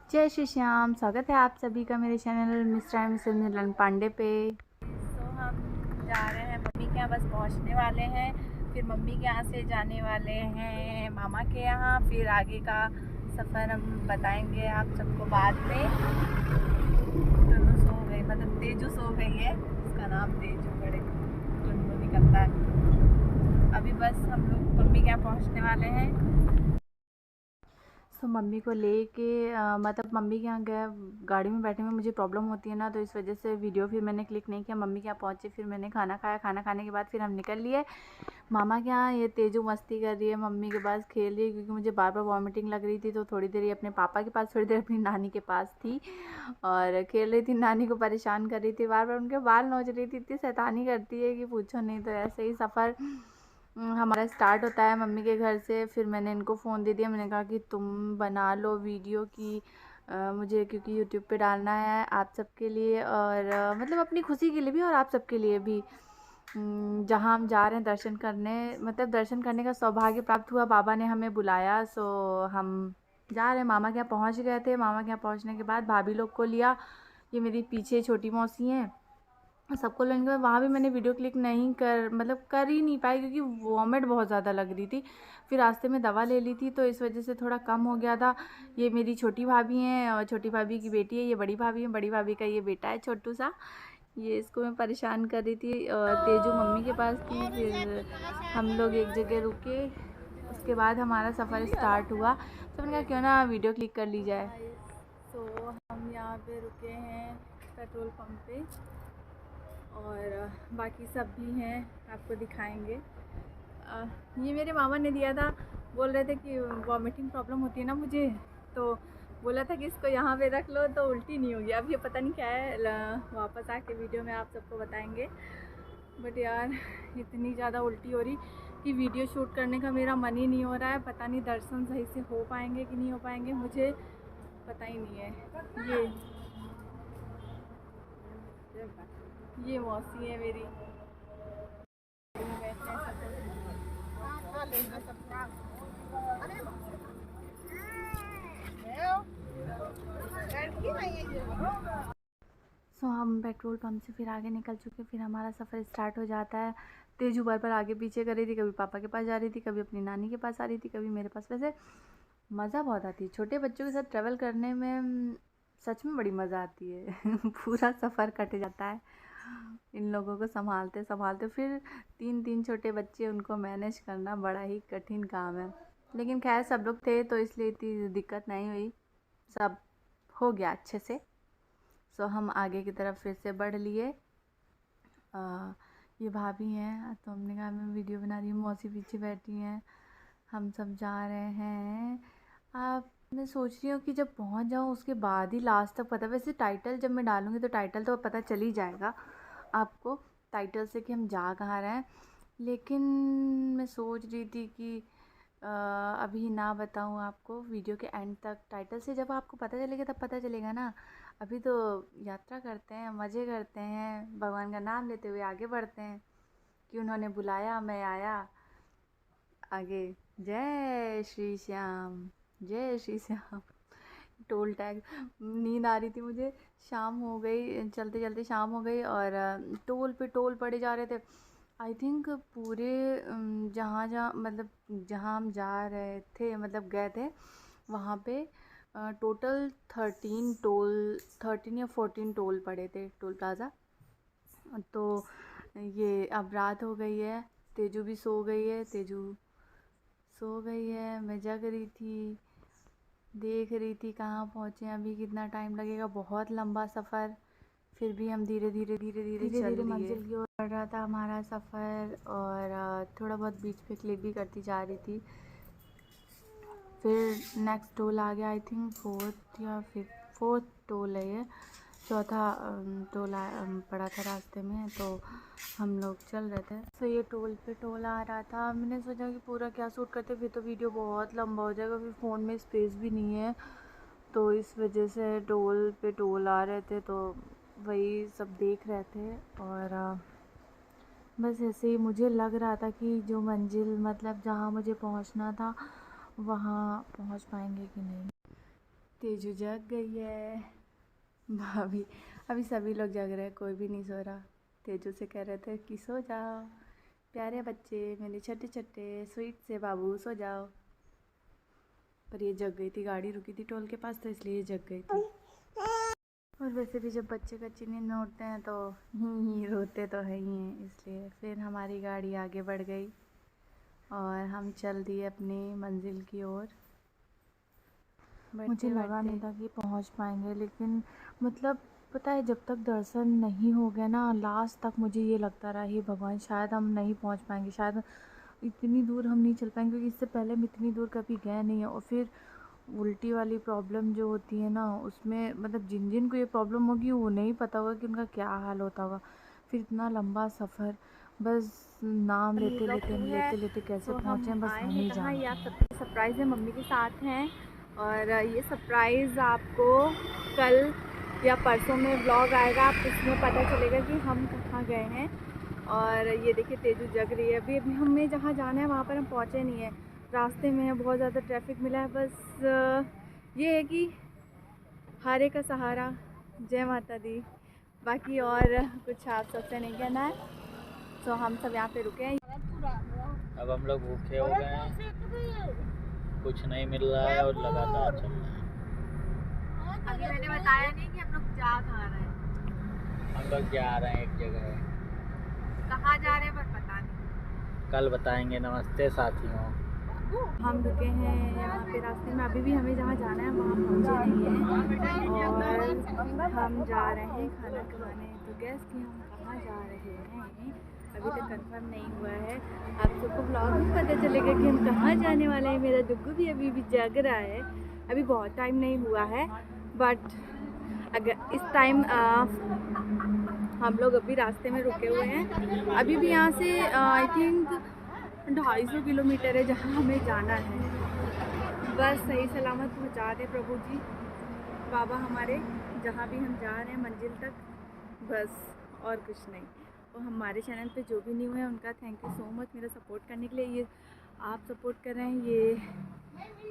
जय श्री श्याम। स्वागत है आप सभी का मेरे चैनल मिस्टर एंड मिसेस नीलम पांडे पे। हम जा रहे हैं मम्मी के यहाँ, बस पहुँचने वाले हैं। फिर मम्मी के यहाँ से जाने वाले हैं मामा के यहाँ। फिर आगे का सफ़र हम बताएंगे आप सबको बाद में। दोनों सो गए, मतलब तेजू सो गई है, उसका नाम तेजू बड़े टुन्नू निकलता है। अभी बस हम लोग मम्मी के यहाँ पहुँचने वाले हैं। तो मम्मी को लेके मतलब मम्मी के यहाँ गया, गाड़ी में बैठने में मुझे प्रॉब्लम होती है ना, तो इस वजह से वीडियो फिर मैंने क्लिक नहीं किया। मम्मी के यहाँ पहुँचे, फिर मैंने खाना खाया। खाना खाने के बाद फिर हम निकल लिए मामा के यहाँ। ये तेजू मस्ती कर रही है, मम्मी के पास खेल रही है, क्योंकि मुझे बार बार वॉमिटिंग लग रही थी। तो थोड़ी देर ये अपने पापा के पास, थोड़ी देर अपनी नानी के पास थी और खेल रही थी। नानी को परेशान कर रही थी, बार बार उनके बाल नोच रही थी। इतनी शैतानी करती है कि पूछो नहीं। तो ऐसे ही सफ़र हमारा स्टार्ट होता है मम्मी के घर से। फिर मैंने इनको फ़ोन दे दिया, मैंने कहा कि तुम बना लो वीडियो की मुझे, क्योंकि यूट्यूब पे डालना है आप सबके लिए और मतलब अपनी खुशी के लिए भी और आप सबके लिए भी। जहाँ हम जा रहे हैं दर्शन करने, मतलब दर्शन करने का सौभाग्य प्राप्त हुआ, बाबा ने हमें बुलाया। सो हम जा रहे हैं। मामा के यहाँ पहुँच गए थे। मामा के यहाँ पहुँचने के बाद भाभी लोग को लिया। ये मेरी पीछे छोटी मौसी हैं, सबको लेने के बाद वहाँ भी मैंने वीडियो क्लिक नहीं कर ही नहीं पाई, क्योंकि वॉमिट बहुत ज़्यादा लग रही थी। फिर रास्ते में दवा ले ली थी, तो इस वजह से थोड़ा कम हो गया था। ये मेरी छोटी भाभी हैं और छोटी भाभी की बेटी है। ये बड़ी भाभी है, बड़ी भाभी का ये बेटा है छोटू सा। ये इसको मैं परेशान कर रही थी और तेजू मम्मी के पास थी। फिर हम लोग एक जगह रुके, उसके बाद हमारा सफ़र स्टार्ट हुआ। तो मैंने कहा क्यों ना वीडियो क्लिक कर ली जाए। तो हम यहाँ पे रुके हैं पेट्रोल पंप पे और बाकी सब भी हैं, आपको दिखाएंगे। ये मेरे मामा ने दिया था, बोल रहे थे कि वॉमिटिंग प्रॉब्लम होती है ना मुझे, तो बोला था कि इसको यहाँ पे रख लो तो उल्टी नहीं होगी। अब ये पता नहीं क्या है, वापस आके वीडियो में आप सबको बताएंगे। बट यार इतनी ज़्यादा उल्टी हो रही कि वीडियो शूट करने का मेरा मन ही नहीं हो रहा है। पता नहीं दर्शन सही से हो पाएंगे कि नहीं हो पाएंगे, मुझे पता ही नहीं है। ये मौसी है मेरी। सो हम पेट्रोल पंप से फिर आगे निकल चुके। फिर हमारा सफ़र स्टार्ट हो जाता है। तेजू बार आगे पीछे कर रही थी, कभी पापा के पास जा रही थी, कभी अपनी नानी के पास आ रही थी, कभी मेरे पास। वैसे मज़ा बहुत आती है छोटे बच्चों के साथ ट्रैवल करने में, सच में बड़ी मज़ा आती है। पूरा सफ़र कट जाता है इन लोगों को संभालते संभालते। फिर तीन तीन छोटे बच्चे, उनको मैनेज करना बड़ा ही कठिन काम है। लेकिन खैर सब लोग थे तो इसलिए इतनी दिक्कत नहीं हुई, सब हो गया अच्छे से। सो हम आगे की तरफ फिर से बढ़ लिए। ये भाभी हैं, तो हमने कहा मैं वीडियो बना रही हूँ, मौसी पीछे बैठी हैं। हम सब जा रहे हैं। अब मैं सोच रही हूँ कि जब पहुँच जाऊँ उसके बाद ही लास्ट तक पता। वैसे टाइटल जब मैं डालूँगी तो टाइटल तो पता चल ही जाएगा आपको, टाइटल से कि हम जा कहाँ रहे हैं। लेकिन मैं सोच रही थी कि अभी ना बताऊँ आपको, वीडियो के एंड तक। टाइटल से जब आपको पता चलेगा तब पता चलेगा ना। अभी तो यात्रा करते हैं, मज़े करते हैं, भगवान का नाम लेते हुए आगे बढ़ते हैं कि उन्होंने बुलाया, मैं आया आगे। जय श्री श्याम, जय श्री श्याम। टोल टैग, नींद आ रही थी मुझे, शाम हो गई, चलते चलते शाम हो गई और टोल पे टोल पड़े जा रहे थे। आई थिंक पूरे जहाँ जहाँ मतलब जहाँ हम जा रहे थे, मतलब गए थे वहाँ पे टोटल 13 या 14 टोल पड़े थे, टोल प्लाज़ा। तो ये अब रात हो गई है, तेजू भी सो गई है। तेजू सो गई है, मैं जग रही थी, देख रही थी कहाँ पहुँचे, अभी कितना टाइम लगेगा। बहुत लंबा सफ़र, फिर भी हम धीरे धीरे मंजिल की ओर बढ़ रहा था हमारा सफ़र। और थोड़ा बहुत बीच पे क्लिक भी करती जा रही थी। फिर नेक्स्ट टोल आ गया, आई थिंक फोर्थ टोल है ये। चौथा टोल पड़ा था रास्ते में, तो हम लोग चल रहे थे। तो ये टोल पे टोल आ रहा था। मैंने सोचा कि पूरा क्या शूट करते, फिर तो वीडियो बहुत लंबा हो जाएगा, फिर फ़ोन में स्पेस भी नहीं है। तो इस वजह से टोल पे टोल आ रहे थे, तो वही सब देख रहे थे। और बस ऐसे ही मुझे लग रहा था कि जो मंजिल, मतलब जहाँ मुझे पहुँचना था वहाँ पहुँच पाएंगे कि नहीं। तेजू जग गई है भाभी। अभी सभी लोग जग रहे हैं, कोई भी नहीं सो रहा। तेजू से कह रहे थे कि सो जाओ प्यारे बच्चे, मेरे छोटे छोटे स्वीट से बाबू, सो जाओ। पर ये जग गई थी, गाड़ी रुकी थी टोल के पास तो इसलिए ये जग गई थी। और वैसे भी जब बच्चे कच्ची नींद में उठते हैं तो ही रोते तो है ही हैं, इसलिए फिर हमारी गाड़ी आगे बढ़ गई और हम चल दिए अपनी मंजिल की ओर। मुझे लगा नहीं था कि पहुंच पाएंगे, लेकिन मतलब पता है जब तक दर्शन नहीं हो गया ना लास्ट तक मुझे ये लगता रहा हे भगवान शायद हम नहीं पहुंच पाएंगे, शायद इतनी दूर हम नहीं चल पाएंगे, क्योंकि इससे पहले हम इतनी दूर कभी गए नहीं है। और फिर उल्टी वाली प्रॉब्लम जो होती है ना उसमें मतलब जिन जिन को ये प्रॉब्लम होगी वो नहीं पता होगा कि उनका क्या हाल होता होगा। फिर इतना लंबा सफ़र, बस नाम लेते लेते लेते लेते कैसे पहुँचे बस हम ही जानते हैं। आप सबकी सरप्राइज़ है, मम्मी के साथ हैं और ये सरप्राइज़ आपको कल या परसों में व्लॉग आएगा, आप उसमें पता चलेगा कि हम कहाँ गए हैं। और ये देखिए तेजू जग रही है। अभी हमें जहाँ जाना है वहाँ पर हम पहुँचे नहीं हैं, रास्ते में है, बहुत ज़्यादा ट्रैफिक मिला है। बस ये है कि हारे का सहारा, जय माता दी। बाकी और कुछ आप सबसे नहीं कहना है। तो हम सब यहाँ पे रुके हैं। अब हम लोग भूखे हो गए हैं, कुछ नहीं मिल रहा है और लगातार चल रहा है। अभी मैंने बताया नहीं कि हम लोग जा कहाँ रहे हैं। हम लोग जा रहे हैं एक जगह, कहाँ जा रहे हैं पर पता नहीं, कल बताएंगे। नमस्ते साथियों। हम रुके हैं यहाँ पे रास्ते में, अभी भी हमें जहाँ जाना है वहाँ पहुँचे नहीं हैं और हम जा रहे हैं खाना खाने। तो गैस कि हम कहाँ जा रहे हैं अभी तक कंफर्म नहीं हुआ है। आप सबको ब्लॉग में पता चलेगा कि हम कहाँ जाने वाले हैं। मेरा दुग्गू भी अभी भी जग रहा है, अभी बहुत टाइम नहीं हुआ है, बट अगर इस टाइम हम लोग अभी रास्ते में रुके हुए हैं। अभी भी यहाँ से आई थिंक 250 किलोमीटर है जहाँ हमें जाना है। बस सही सलामत पहुँचा दे प्रभु जी, बाबा हमारे, जहाँ भी हम जा रहे हैं मंजिल तक, बस और कुछ नहीं। और हमारे चैनल पे जो भी न्यू है उनका थैंक यू सो मच मेरा सपोर्ट करने के लिए। ये आप सपोर्ट कर रहे हैं, ये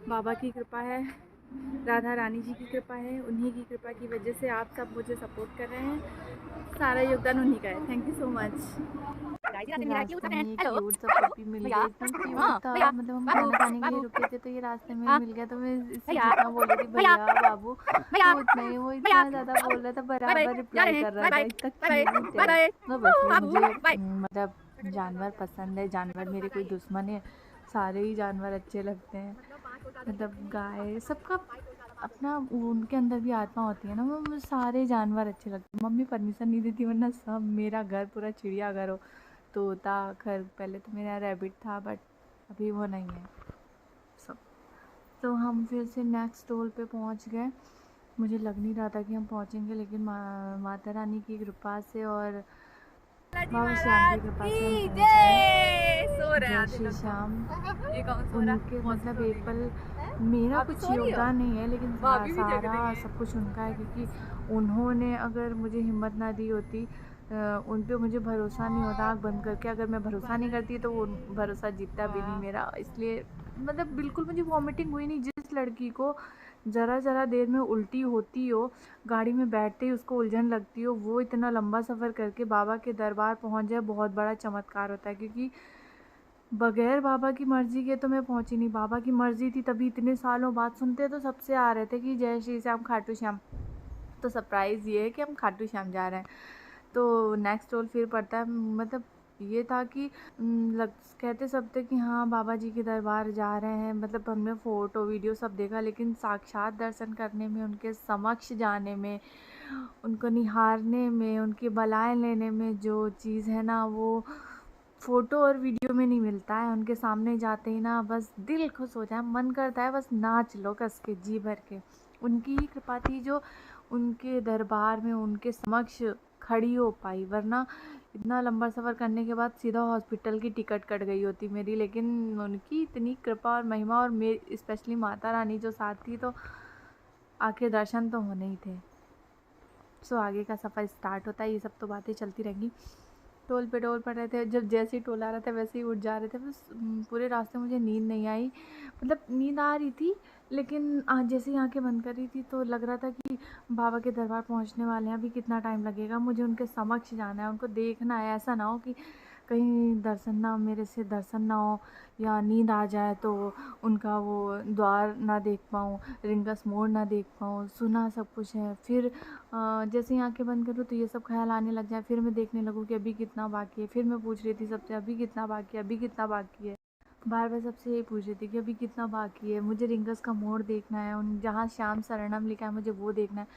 बाबा की कृपा है, राधा रानी जी की कृपा है, उन्हीं की कृपा की वजह से आप सब मुझे सपोर्ट कर रहे हैं। सारा योगदान उन्हीं का है, थैंक यू सो मच। रास्ते में ये क्यूट सा पपी मिल गया, एकदम क्यूट था। मतलब हम खाना खाने के लिए रुके थे तो ये रास्ते में मिल गया, तो मैं इससे जितना बोल रही थी भैया बाबू, तो उतना ही वो इतना ज़्यादा बोल रहा था, बराबर रिप्लाई कर रहा था, इतना क्यूट है। तो वैसे मुझे मतलब जानवर पसंद है, जानवर मेरे कोई दुश्मन है, सारे ही जानवर अच्छे लगते हैं। मतलब गाय, सबका अपना उनके अंदर भी आत्मा होती है ना, वो मुझे सारे जानवर अच्छे लगते हैं। मम्मी परमिशन नहीं देती वरना सब मेरा घर पूरा चिड़ियाघर हो, तोता खर, पहले तो मेरा रैबिट था बट अभी वो नहीं है सब। तो हम फिर से नेक्स्ट टोल पे पहुंच गए। मुझे लग नहीं रहा था कि हम पहुंचेंगे, लेकिन माता रानी की कृपा से और बाबा श्याम की कृपा से हम पहुंच गए। जय श्री श्याम। उनके मतलब एक पल मेरा कुछ योगदान नहीं है, लेकिन सारा सब कुछ उनका है, क्योंकि उन्होंने अगर मुझे हिम्मत ना दी होती, उन पे मुझे भरोसा नहीं होता आँख बंद करके, अगर मैं भरोसा नहीं करती तो वो भरोसा जीतता भी नहीं मेरा। इसलिए मतलब बिल्कुल मुझे वॉमिटिंग हुई नहीं। जिस लड़की को ज़रा देर में उल्टी होती हो, गाड़ी में बैठते ही उसको उलझन लगती हो, वो इतना लंबा सफ़र करके बाबा के दरबार पहुंच जाए, बहुत बड़ा चमत्कार होता है। क्योंकि बगैर बाबा की मर्ज़ी के तो मैं पहुंची नहीं, बाबा की मर्ज़ी थी तभी इतने सालों बाद सुनते तो सबसे आ रहे थे कि जय श्री श्याम खाटू श्याम। तो सरप्राइज़ ये है कि हम खाटू श्याम जा रहे हैं। तो नेक्स्ट टोल फिर पड़ता है, मतलब ये था कि कहते सब थे कि हाँ बाबा जी के दरबार जा रहे हैं, मतलब हमने फ़ोटो वीडियो सब देखा, लेकिन साक्षात दर्शन करने में, उनके समक्ष जाने में, उनको निहारने में, उनकी बलाएँ लेने में जो चीज़ है ना वो फ़ोटो और वीडियो में नहीं मिलता है। उनके सामने जाते ही ना बस दिल खुश हो जाए, मन करता है बस नाच लो कस के जी भर के। उनकी ही कृपा थी जो उनके दरबार में उनके समक्ष खड़ी हो पाई, वरना इतना लंबा सफ़र करने के बाद सीधा हॉस्पिटल की टिकट कट गई होती मेरी। लेकिन उनकी इतनी कृपा और महिमा, और मेरी स्पेशली माता रानी जो साथ थी, तो आके दर्शन तो होने ही थे। सो आगे का सफ़र स्टार्ट होता है, ये सब तो बातें चलती रहेंगी। टोल पे टोल पड़ रहे थे, जब जैसे ही टोल आ रहा था वैसे ही उठ जा रहे थे। बस पूरे रास्ते मुझे नींद नहीं आई, मतलब नींद आ रही थी लेकिन जैसे ही आंखें बंद कर रही थी तो लग रहा था कि बाबा के दरबार पहुंचने वाले हैं, अभी कितना टाइम लगेगा, मुझे उनके समक्ष जाना है, उनको देखना है। ऐसा ना हो कि कहीं दर्शन ना मेरे से दर्शन ना हो या नींद आ जाए तो उनका वो द्वार ना देख पाऊँ, रिंगस मोड़ ना देख पाऊँ। सुना सब कुछ है, फिर जैसे ही आंखें बंद करूँ तो ये सब ख्याल आने लग जाए, फिर मैं देखने लगूँ कि अभी कितना बाकी है। फिर मैं पूछ रही थी सबसे अभी कितना बाकी है, अभी कितना बाकी है, बार बार सबसे यही पूछ रही थी कि अभी कितना बाकी है। मुझे रिंगस का मोड़ देखना है, उन जहाँ श्याम शरणम लिखा है मुझे वो देखना है।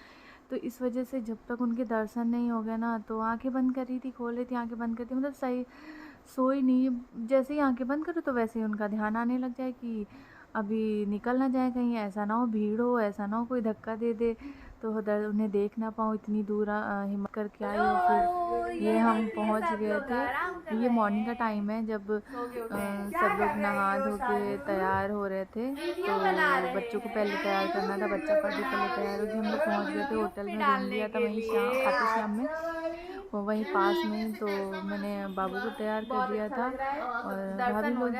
तो इस वजह से जब तक उनके दर्शन नहीं हो गए ना, तो आंखें बंद कर रही थी, खोल रही थी, आंखें बंद कर रही थी, मतलब सही सोई नहीं। जैसे ही आंखें बंद करो तो वैसे ही उनका ध्यान आने लग जाए कि अभी निकल ना जाए कहीं, ऐसा ना हो भीड़ हो, ऐसा ना हो कोई धक्का दे दे तो उन्हें देख ना पाऊँ, इतनी दूर हिम्मत करके आई हो। फिर ये हम पहुंच गए थे। ये मॉर्निंग का टाइम है जब सब लोग नहा धो के तैयार हो रहे थे, तो बच्चों को पहले तैयार करना था, बच्चा पार्टी पहले तैयार हो गया। हम लोग पहुँच गए थे, होटल में रूम लिया था वहीं खाटू श्याम में, वहीं पास में। तो मैंने बाबू को तैयार कर दिया था और भाभी लोग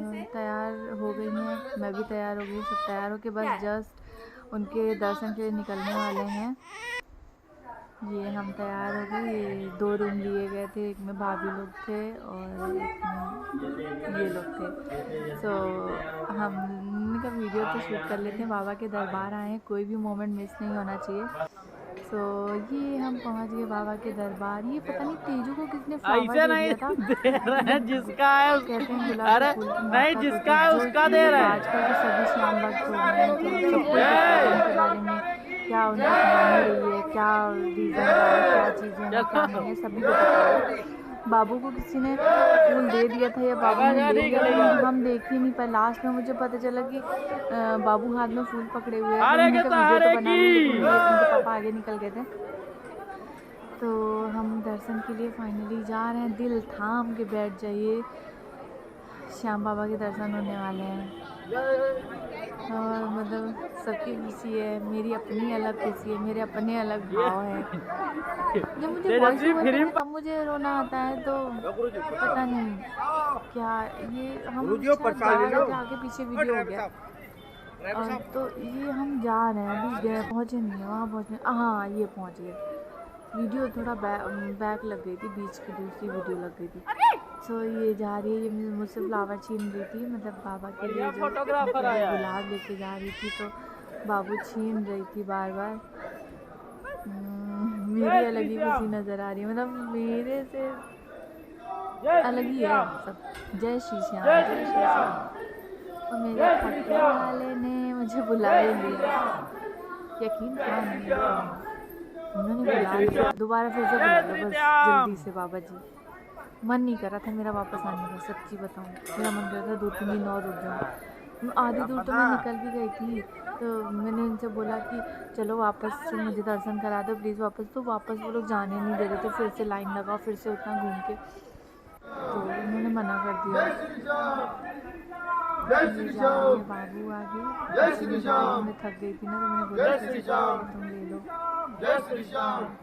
भी तैयार हो गई हैं, मैं भी तैयार हो गई, सब तैयार होके बस जस्ट उनके दर्शन के लिए निकलने वाले हैं। ये हम तैयार हो गए। ये 2 रूम लिए गए थे, एक में भाभी लोग थे और एक में ये लोग थे। सो हमने कहा वीडियो तो शूट कर लेते हैं, बाबा के दरबार आए हैं, कोई भी मोमेंट मिस नहीं होना चाहिए। सो ये हम पहुंच गए बाबा के दरबार। ये पता नहीं तेजू को किसने फ्लावर दे दिया था, जिसका है कहते हैं गुलाब के फूल की माला, जिसका है उसका दे रहा है। आजकल तो सभी श्याम भक्त हो गए हैं, तो सबको पता है उनके बारे में, क्या उनकी कहानी रही है, क्या रीज़न रहा है, क्या चीज़ें हैं, क्या नहीं है, सभी को पता है। बाबू को किसी ने फूल दे दिया था या बाबू ने ले लिया था, हम देख ही नहीं पाए। लास्ट में मुझे पता चला कि बाबू हाथ में फूल पकड़े हुए हैं। हमने का वीडियो तो बना लिया, लेकिन उनके पापा आगे निकल गए थे। तो हम दर्शन के लिए फाइनली जा रहे हैं। दिल थाम के बैठ जाइए, श्याम बाबा के दर्शन होने वाले हैं। और मतलब सबकी खुशी है, मेरी अपनी अलग खुशी है, मेरे अपने अलग भाव हैं। जब मुझे वॉइस ओवर करना तब मुझे रोना आता है, तो पता नहीं क्या ये हम जा रहे थे, आगे पीछे वीडियो हो गया। और तो ये हम जा रहे हैं, अभी गए पहुँचे नहीं है, वहाँ पहुँचे, हाँ ये पहुँच गए। वीडियो थोड़ा बैक लग गई थी, बीच की दूसरी वीडियो लग गई थी। सो ये जा रही है, ये मुझसे फ्लावर छीन रही थी, मतलब बाबा के लिए जो गुलाब लेके जा रही थी, तो बाबू छीन रही थी बार बार। मेरी अलग ही खुशी नज़र आ रही है, मतलब मेरे से अलग ही है सब। जय श्री श्याम, जय श्री श्याम। और मेरे पकड़ने वाले ने मुझे बुला ही लिया, यकीन था नहीं, उन्होंने बुला लिया। दोबारा फिर से बुला लो बस जल्दी से बाबा जी। मन नहीं कर रहा था मेरा वापस आने का, सच्ची बताऊँ, मेरा मन कर रहा था 2-3 दिन और रुक जाऊँ। आधी दूर तो मैं निकल भी गई थी, तो मैंने उनसे बोला कि चलो वापस से मुझे दर्शन करा दो प्लीज़ वापस, तो वापस वो लोग जाने नहीं दे रहे थे। फिर से लाइन लगाओ, फिर से उतना घूम के, तो उन्होंने मना कर दिया। बाबू आ गए, मैं थक गई थी ना, तो मैंने बोला तुम ले लो,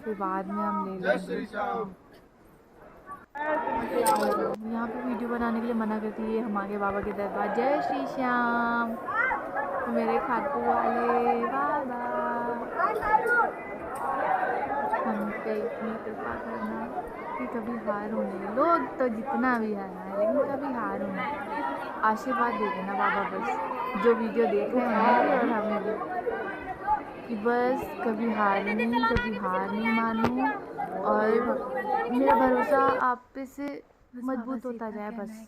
फिर बाद में हम ले लेंगे। यहाँ पे वीडियो बनाने के लिए मना करती है। हम आगे बाबा के दरबार, जय श्री श्याम, तो मेरे खाटू वाले बाबा, हम पे इतनी कृपा करना कि कभी हार होने, लोग तो जितना भी हारा है लेकिन कभी हार होने, आशीर्वाद दे देना बाबा, बस जो वीडियो देख रहे हैं उन्हें भी और हमें भी, कि बस कभी हार नहीं मानूं और मेरा भरोसा आप पे से मजबूत होता जाए, बस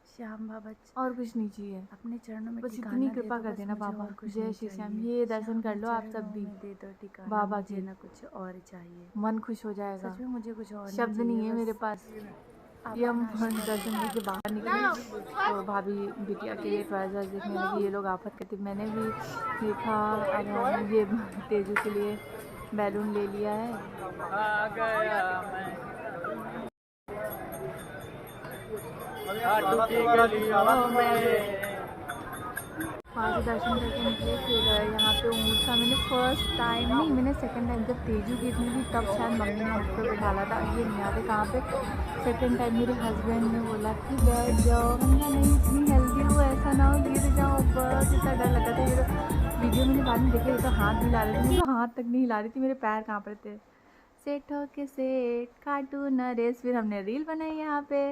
श्याम बाबा और कुछ नहीं चाहिए अपने चरणों में, बस इतनी कृपा कर देना बाबा। जय श्री श्याम। ये दर्शन कर लो आप सब भी, दे दो टिका बाबा के, ना कुछ और चाहिए, मन खुश हो जाएगा। सच में मुझे कुछ और शब्द नहीं है मेरे पास। ये हम दर्शन करके बाहर निकले तो भाभी बिटिया के लिए ट्राउजर्स देखने लगी, ये लोग आफत करते, मैंने भी देखा। अब ये तेजू के लिए बैलून ले लिया है। आ गया मैं खाटू की गलियों में, वहाँ से दर्शन करके निकले। फिर यहाँ पे ऊँट था, मैंने फर्स्ट टाइम नहीं, मैंने सेकंड टाइम जब तेजू गिरनी थी तब शायद मम्मी ने ऊँट पर बैठाला था। ये नहीं याद है कहाँ पे। सेकंड टाइम मेरे हस्बैंड ने बोला कि बैठ जाओ, मैंने नहीं इतनी हेल्दी हो, ऐसा ना हो गिर जाओ, बस इतना डर लगा था। ये वीडियो मैंने बाद में देखे तो हाथ भी हिला रही थी, तो हाथ तक नहीं हिला रही थी, मेरे पैर काँप रहे थे। सेठ हो के सेठ कार्टून रेस। फिर हमने रील बनाई यहाँ पे।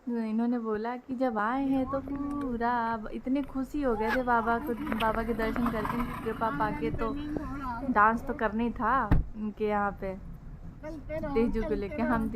इन्होंने बोला कि जब आए हैं तो पूरा इतने खुशी हो गए थे बाबा के दर्शन करके, उनकी कृपा पाके, तो डांस तो करना ही था उनके यहाँ पे तेजू को लेके। हम